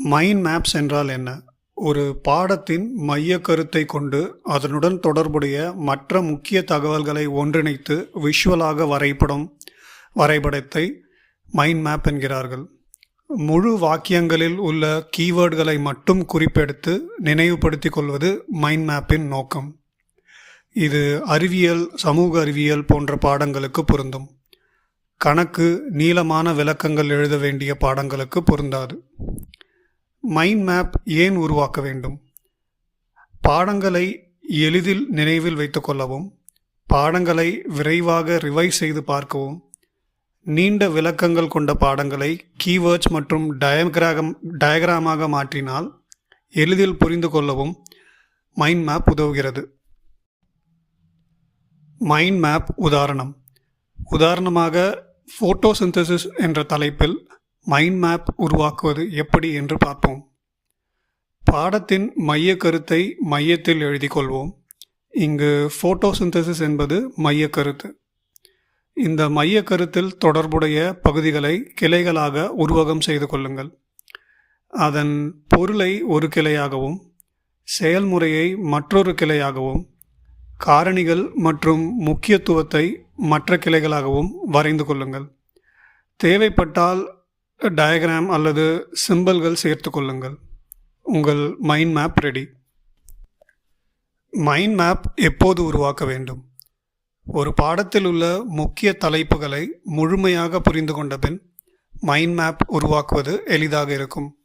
Mind maps என்றால் என்ன? ஒரு பாடத்தின் மையக் கருத்தை கொண்டு அதனுடன் தொடர்புடைய மற்ற முக்கிய தகவல்களை ஒன்றிணைத்து விஷுவலாக வரைபடத்தை மைண்ட் மேப் என்கிறார்கள். முழு வாக்கியங்களில் உள்ள கீவேர்டுகளை மட்டும் குறிப்பெடுத்து நினைவுபடுத்திக் கொள்வது மைண்ட் மேப்பின் நோக்கம். இது அறிவியல், சமூக அறிவியல் போன்ற பாடங்களுக்கு பொருந்தும். கணக்கு, நீளமான விளக்கங்கள் எழுத வேண்டிய பாடங்களுக்கு பொருந்தாது. மைண்ட் மேப் ஏன் உருவாக்க வேண்டும்? பாடங்களை எளிதில் நினைவில் வைத்துக்கொள்ளவும், பாடங்களை விரைவாக ரிவைஸ் செய்து பார்க்கவும், நீண்ட விளக்கங்கள் கொண்ட பாடங்களை கீவேர்ட்ஸ் மற்றும் டயக்ராமாக மாற்றினால் எளிதில் புரிந்து கொள்ளவும் மைண்ட் மேப் உதவுகிறது. மைண்ட் மேப் உதாரணமாக ஃபோட்டோசிந்தசிஸ் என்ற தலைப்பில் மைண்ட் மேப் உருவாக்குவது எப்படி என்று பார்ப்போம். பாடத்தின் மைய கருத்தை மையத்தில் எழுதி கொள்வோம். இங்கு ஃபோட்டோசிந்தசிஸ் என்பது மைய கருத்து. இந்த மைய கருத்தில் தொடர்புடைய பகுதிகளை கிளைகளாக உருவகம் செய்து கொள்ளுங்கள். அதன் பொருளை ஒரு கிளையாகவும், செயல்முறையை மற்றொரு கிளையாகவும், காரணிகள் மற்றும் முக்கியத்துவத்தை மற்ற கிளைகளாகவும் வரைந்து கொள்ளுங்கள். தேவைப்பட்டால் டயக்ராம் அல்லது சிம்பல்கள் சேர்த்து கொள்ளுங்கள். உங்கள் mind map ready. Mind map எப்போது உருவாக்க வேண்டும்? ஒரு பாடத்தில் உள்ள முக்கிய தலைப்புகளை முழுமையாக புரிந்து கொண்ட பின் மைண்ட் மேப் உருவாக்குவது எளிதாக இருக்கும்.